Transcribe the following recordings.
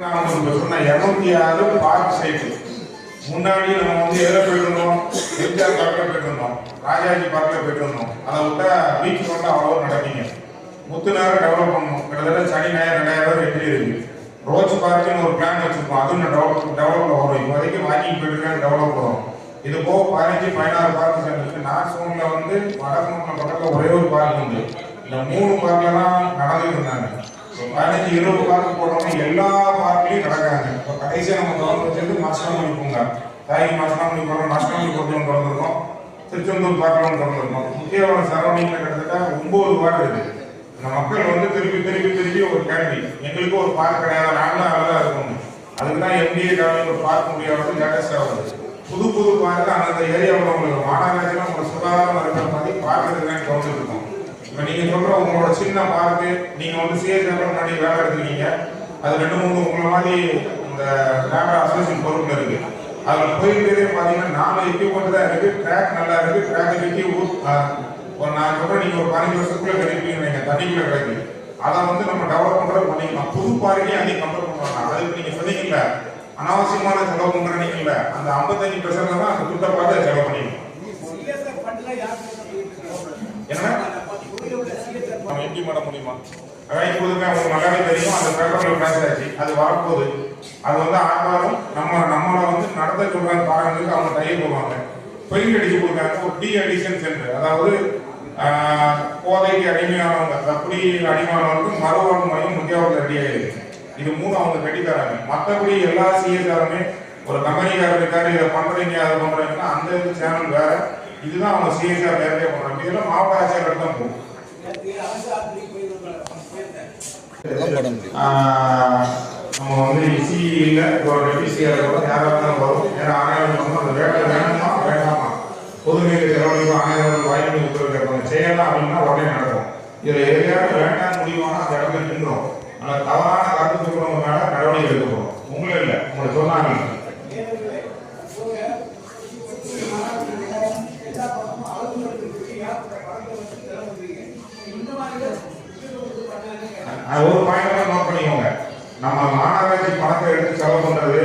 206 park site முன்னாடி நம்ம வந்து எதில் போயிட்டு இருந்தோம், எம்ஜிஆர் பார்க்கில் போயிட்டு இருந்தோம், ராஜாஜி பார்க்கில் போயிட்டு இருந்தோம். அதை விட்டா பீச் வந்து அவ்வளோ நடப்பீங்க. முத்துநகர் டெவலப் பண்ணணும். கிட்டத்தட்ட சனி ஞாயிறு 2000 என்ட்ரி இருக்கு. ரோஸ் பார்க்குன்னு ஒரு பிளான் வச்சிருக்கோம். அதுவும் டெவலப்ல வரும். இப்போதைக்கு வாக்கிங் போயிட்டு டெவலப் வரும். இது போக 15-16 பார்க் சேர்ந்துருக்கு. நார்த் சோன்ல வந்து வடக்கு பக்கத்தில் ஒரே ஒரு பார்க் உண்டு. இந்த 3 பார்க்ல தான் நடந்துட்டு இருந்தாங்க. 15-20 பார்க் போடுறவங்க எல்லா பார்க்லையும் நடக்கிறாங்க. இப்போ கடைசியாக நம்ம கவர்மெண்ட் வச்சது மாஸ்டர்மணி பூங்கா, தாய் மாஸ்டர்மணி போடுறோம், மாஸ்டர்மணி போட்டு திறந்துருக்கோம், திருச்செந்தூர் பார்க்ல திறந்துருக்கோம். முக்கியமான சரௌண்டிங்ல கிட்டத்தட்ட 9 பார்க் இருக்கு. இந்த மக்கள் வந்து திருப்பி ஒரு கேள்வி, எங்களுக்கு ஒரு பார்க் கிடையாது, நாங்களும் அழகா இருக்கணும். அதுக்கு தான் எம்டிஏ காலேஜ் ஒரு பார்க் முடியாது லேட்டஸ்ட் ஆகுது. புது பார்க் அந்தந்த ஏரியாவில் உங்களுக்கு மாநகராட்சியில் உங்களை சுகாதாரம் இருக்கிற மாதிரி பார்க் இருக்குன்னு கவனிட்டு இருக்கோம். இப்போ நீங்கள் சொல்கிற உங்களோட சின்ன பார்க்கு, நீங்கள் வந்து சிஎஸ்ஆர் முன்னாடி வேலை எடுத்துருக்கீங்க. அது 2-3 உங்களை மாதிரி இந்த லேபர் அசோசியேஷன் பொறுப்பில் இருக்கு. அதில் போயிட்டே பார்த்தீங்கன்னா 4 எக்யூப்மெண்ட் தான் இருக்கு. ட்ராக் நல்லா இருக்கு. ட்ராக் கட்டி நான் சொல்கிறேன், நீங்கள் ஒரு 15 வருஷத்துக்குள்ள கிடைப்பீங்க, தண்ணிக்குள்ள கிடைக்கு. அதை வந்து நம்ம டெவலப் பண்ணுறது பண்ணிக்கலாம். புது பார்க்கையும் அதையும் கம்பேர் பண்ணுவாங்க. அதுக்கு நீங்கள் சொன்னீங்கல்ல, அனாவசியமான செலவு பண்ணுறீங்கல்ல, அந்த 55% தான் அந்த துட்டை பார்த்து செலவு பண்ணிக்கலாம். என்ன எம்டி பண்ண முடியுமா? வாங்கி கொடுங்க. உங்களுக்கு நல்லாவே தெரியும். அந்த பேப்பர்ல பேச ஆச்சு. அது வரப்போகுது. அது வந்து ஆர்வம் நம்மளை வந்து நடத்த சொல்றாங்க பாருங்களுக்கு அவங்க டைப் போவாங்க. பெயிண்ட் அடிச்சு கொடுக்காங்க. ஒரு டி அடிஷன் சென்டர், அதாவது போதைக்கு அடிமையானவங்க, அப்படி அடிமையானவங்களுக்கு மறுவாழ்வு மையம் முக்கியமாக ரெடி ஆயிருக்கு. இது 3 அவங்க கட்டி தராங்க. மற்றபடி எல்லா சிஎஸ்ஆருமே ஒரு கம்பெனிக்காரர் இருக்காரு, இதை பண்றீங்க அதை பண்றீங்கன்னா அந்த சேனல் வேற. இதுதான் அவங்க சிஎஸ்ஆர் நேரடியாக பண்றாங்க. இதெல்லாம் மாவட்ட ஆட்சியர்கள் தான் போகும். நம்ம வந்து சிஇல ஒரு டெபிசிஆர் யாராவது வரும். ஏன்னா ஆணையம் அந்த வேலை வேணுமா வேண்டாமா, பொதுமைக்கு செலவழிப்பு ஆணையர்கள் வாய்ப்பு உத்தரவு கேட்பாங்க. செய்யலாம் அப்படின்னா உடனே நடக்கும். இதில் எதையாவது வேண்டாம் முடியுமானா அந்த இடத்துல நின்றோம். ஆனால் தவறான கருத்து சொல்றவங்க மேல நடவடிக்கை எடுக்கப்படும். உங்களும் இல்லை, உங்களை சொன்னாங்க. ஒரு பாயிண்ட் நோட் பண்ணிக்கோங்க. நம்ம மாநகராட்சி பணத்தை எடுத்து செலவு பண்றது,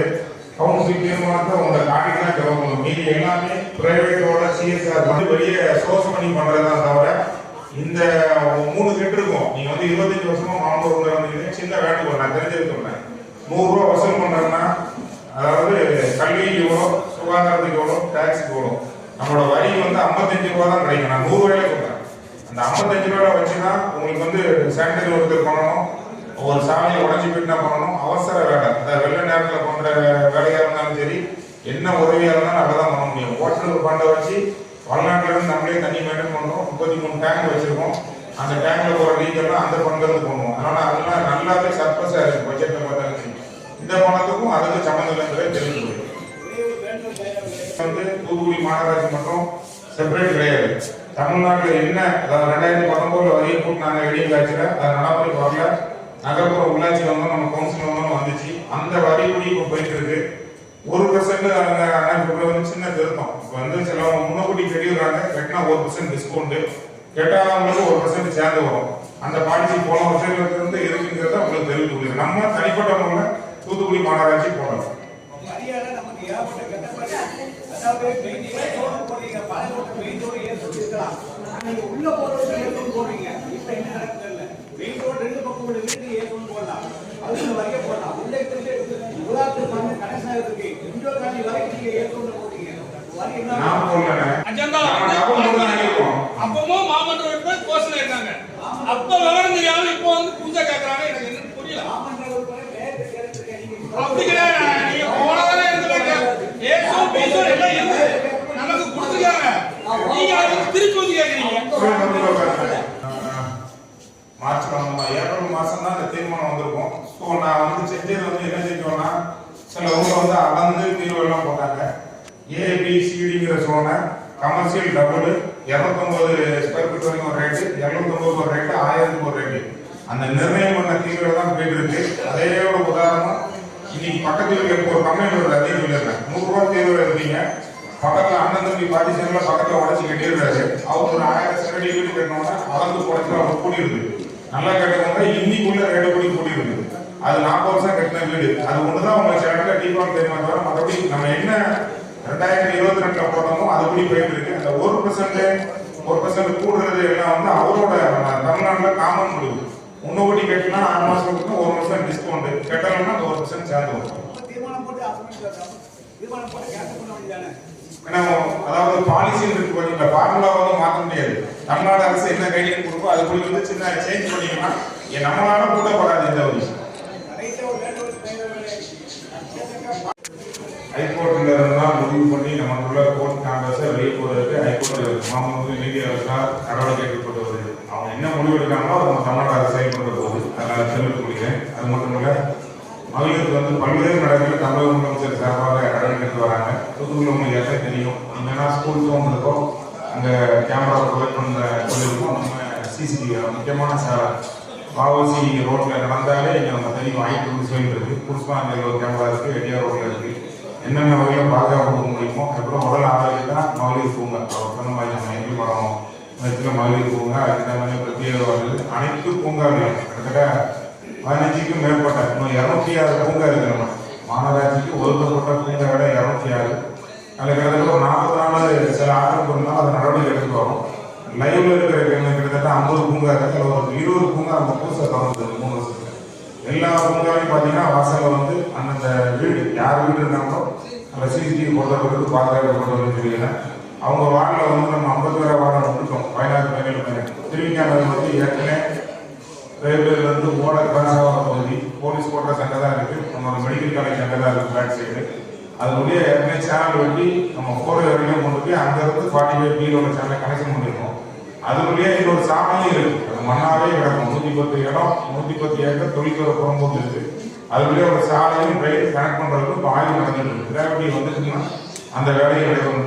கவுன்சில் தீர்மானத்தை உங்க காட்டிட்டு தான் செலவு பண்ணணும். மீதி எல்லாமே பிரைவேட்டோட சிஎஸ்ஆர் வந்து வெளியே சோர்ஸ் பண்ணி பண்றதுதான் தவிர, இந்த 3 கெட்டு இருக்கும். நீங்க வந்து 25 வருஷமா மாமூர் வந்து சின்ன வேண்டுகோள் நான் தெரிஞ்சது சொல்றேன். 100 ரூபா வசூல் பண்றதுன்னா, அதாவது கல்விக்கு எவ்வளோ, சுகாதாரத்துக்கு எவ்வளோ, டாக்ஸுக்கு எவ்வளோ, நம்மளோட வரி வந்து 55 ரூபா தான் கிடைக்கும். நான் 100 ரூபாயில சொல்றேன். அந்த 55 ரூபாய் வச்சுதான் உங்களுக்கு வந்து சானிடரி ஒர்க்கர் பண்ணணும், ஒரு சாலையை உடஞ்சி போயிட்டா பண்ணணும், அவசர வேலை, இந்த வெள்ள நேரத்தில் பண்ற வேலையா இருந்தாலும் சரி, என்ன உதவியா இருந்தாலும் அதை தான் பண்ண முடியும். ஓட்டுநர் ஃபண்டை வச்சு வடநாட்டில இருந்து நம்மளே தண்ணி மெயின்டைன் பண்ணுறோம். 33 டேங்க் வச்சிருக்கோம். அந்த டேங்க்ல போகிற லீக்கெல்லாம் அந்த ஃபண்ட்லேருந்து பண்ணுவோம். அதனால அதெல்லாம் நல்லாவே சர்ப்ளஸாக இருக்கு. பட்ஜெட்டில் பார்த்தாலும் இந்த பணத்துக்கும் அதுக்கு சம்மந்தம் இல்லைங்கிறத தெரிஞ்சு போயிடும். வந்து தூத்துக்குடி மாநகராட்சி மட்டும் செப்பரேட் கிடையாது. தமிழ்நாட்டில் என்ன, அதாவது 2019 வரையை போட்டு நாங்கள் இடையில் காட்சியில் அது நடைமுறை வரல. நகர்ப்புற உள்ளாட்சி வந்தோம், நம்ம கவுன்சில் வந்தோம் வந்துச்சு. அந்த வரிப்படி இப்போ போயிட்டு இருக்கு. 1% வந்து சின்ன திருத்தம். இப்போ வந்து சில முன்னக்கூட்டி கட்டிடுறாங்க, கட்டினா 1% டிஸ்கவுண்ட், கெட்டாதவங்களுக்கு 1% சேர்ந்து வரும். அந்த பாலிசி போன வருஷத்துல இருக்குங்கிறத உங்களுக்கு தெரிவித்து நம்ம தனிப்பட்ட முறையில் தூத்துக்குடி மாநகராட்சி போடலாம். அப்பவும் மாமன்ற கோஷம் இருக்காங்க. அப்ப விவரம் தெரியாம இப்போ வந்து புதுசா கேட்கறாங்க. எனக்கு என்ன புரியல. அப்படி கிடையாது. நீங்க போனதானே நமக்கு கொடுத்துருக்காங்க. நீங்க திருப்பி வந்து கேட்கறீங்க. ஏப்ரல் மாசம் தான் இந்த தீர்மானம் வந்திருக்கும். ஸோ நான் வந்து செஞ்சது வந்து என்ன செஞ்சோம்னா, சில ஊர்ல வந்து அளந்து தீர்வு எல்லாம் போட்டாங்க. ஏபிசிடிங்கிற சோனை கமர்ஷியல் டபுள் 250 ஸ்கொயர் ஃபீட் வரைக்கும் ஒரு ரேட்டு, 250 ஒரு ரேட்டு, 1000 ஒரு ரேட்டு. அந்த நிர்ணயம் பண்ண தீர்வுல தான் போயிட்டு இருக்கு. அதேயோட உதாரணம், இன்னைக்கு பக்கத்தில் இருக்க ஒரு கம்பெனி வருது, அதையும் சொல்லிடுறேன். 100 ரூபா தீர்வு இருந்தீங்க, பக்கத்தில் அண்ணன் தம்பி பார்ட்டிஷன்ல பக்கத்தில் உடச்சி கட்டிடுறாரு. அவர் ஒரு 1000 சரடி வீடு கட்டணும்னா அளந்து உடச்சி அவர் கூடி இருக்குது. நல்லா கேட்டவங்க இன்னைக்குள்ள ரேட்டு கூடி இருக்குது. அது 40 வருஷம் கட்டின வீடு. அது ஒண்ணுதான் உங்களுக்கு இடத்துல டீப்பாக தெரியுமா தவிர மற்றபடி நம்ம என்ன 2022 போட்டோமோ அதுபடி போயிட்டு இருக்கு. அந்த 1% கூடுறது எல்லாம் வந்து அவரோட தமிழ்நாட்டில் காமன் முடிவு. முன்னோடி கட்டினா 6 மாசத்துக்கு 1% டிஸ்கவுண்ட், கட்டணும்னா அந்த 1% சேர்ந்து வரும். அதாவது பாலிசி இருக்கு பாத்தீங்களா, ஃபார்முலா வந்து மாற்ற முடியாது. தமிழ்நாடு அரசு என்ன கைட்லைன் கொடுக்கோ அதுக்குள்ள வந்து சின்ன சேஞ்ச் பண்ணீங்கன்னா நம்மளால கூட்டப்படாது இந்த விஷயம். ஹைகோர்ட்ல இருந்தால் முடிவு பண்ணி நமக்குள்ள கோர்ட் காங்கிரஸை வெளியே போவதற்கு ஹைகோர்ட் மாமூல் நீதியரசால் நடவடிக்கை எடுக்கப்பட்டு வருது. அவங்க என்ன முடிவு எடுக்காங்களோ அதை நம்ம தமிழ்நாடு அரசு செயல்படுத்த போகுது. அதனால் தெரிவித்துக் கொள்கிறேன். அது மட்டும் இல்ல, மகளிருக்கு வந்து பல்வேறு நடவடிக்கை தமிழக முதலமைச்சர் சார்பாக நடவடிக்கை எடுத்து வராங்க. தூத்துக்குடி உங்களுக்கு எல்லாம் தெரியும். நீங்கன்னா ஸ்கூல் தோன்றதுக்கும் அங்கே கேமரா ப்ரொவைட் பண்ண சொல்லியிருக்கோம். நம்ம சிசிடிவி முக்கியமான சாலை வாவசி ரோட்டில் நடந்தாலே இங்கே நம்ம தெரியும். I-20 இருக்கு, புஷ்பாஞ்சலி ஒரு கேமரா இருக்குது, எடிஆர் ரோட்டில் இருக்குது. என்னென்ன வகையில் பாதுகாப்பு கொடுக்க முடியுமோ அதுக்கப்புறம் உடல் ஆரோக்கியம்னா மகளிர் பூங்கா, அவர் சொன்ன மாதிரி நம்ம எங்கே படம் வச்சுக்க மகளிர் பூங்கா, அதுக்கு மாதிரி பிரத்யேக வருது. அனைத்து பூங்காவிலும் கிட்டத்தட்ட 15க்கும் மேற்பட்ட இன்னும் 206 பூங்கா இருக்கு. நம்ம மாநகராட்சிக்கு ஒதுக்கப்பட்ட பூங்கா விட 206. அதில் கிட்டத்தட்ட ஒரு 44 சில ஆர்டர் இருந்தாலும் அதை நடவடிக்கை எடுத்து வரும். லைவ்ல இருக்கிற கிட்டத்தட்ட 50 பூங்கா இருக்கு. அதில் ஒரு 20 பூங்கா நம்ம புதுசாக திறந்து 3 வருஷத்துல எல்லா பூங்காவையும் பார்த்தீங்கன்னா வாசலில் வந்து அந்தந்த வீடு யார் வீடு இருந்தாங்களோ அந்த சிசிடிவி போட்டவர்களுக்கு பாதுகாக்கப்பட்டவர்கள் சொல்லிக்கிறேன். அவங்க வார்டில் வந்து நம்ம 50 பேரை வார்டை விட்டுட்டோம். 16 திருவிக்கானது வந்து ஏற்கனவே ரயில்வேல இருந்து ஓட கனகாவரம் பகுதி போலீஸ் கோட்டை சண்டை தான் இருக்குது. நம்மளோட மெடிக்கல் காலேஜ் சண்டை தான் இருக்குது பேக் சைடு. அதனுடைய ஏற்கனவே சேனல் வெட்டி நம்ம 4 வரையிலும் கொண்டு போய் அங்கேருந்து 45 கீழோட சேனலை கனெக்ஷன் பண்ணியிருக்கோம். அதுக்குள்ளேயே இன்னொரு சாலையும் இருக்கு. அது மண்ணாவே கிடக்கும். 110 இடம் 110 ஏக்கர் தொழில்துறை புறம்போக்கு இருக்கு. அதுக்குள்ளேயே ஒரு சாலையும் ரயில் கனெக்ட் பண்றதுக்கு இப்போ ஆய்வு நடந்துட்டு இருக்கு. கிராவிட்டி வந்துச்சுன்னா அந்த வேலையை நடைபெறும்.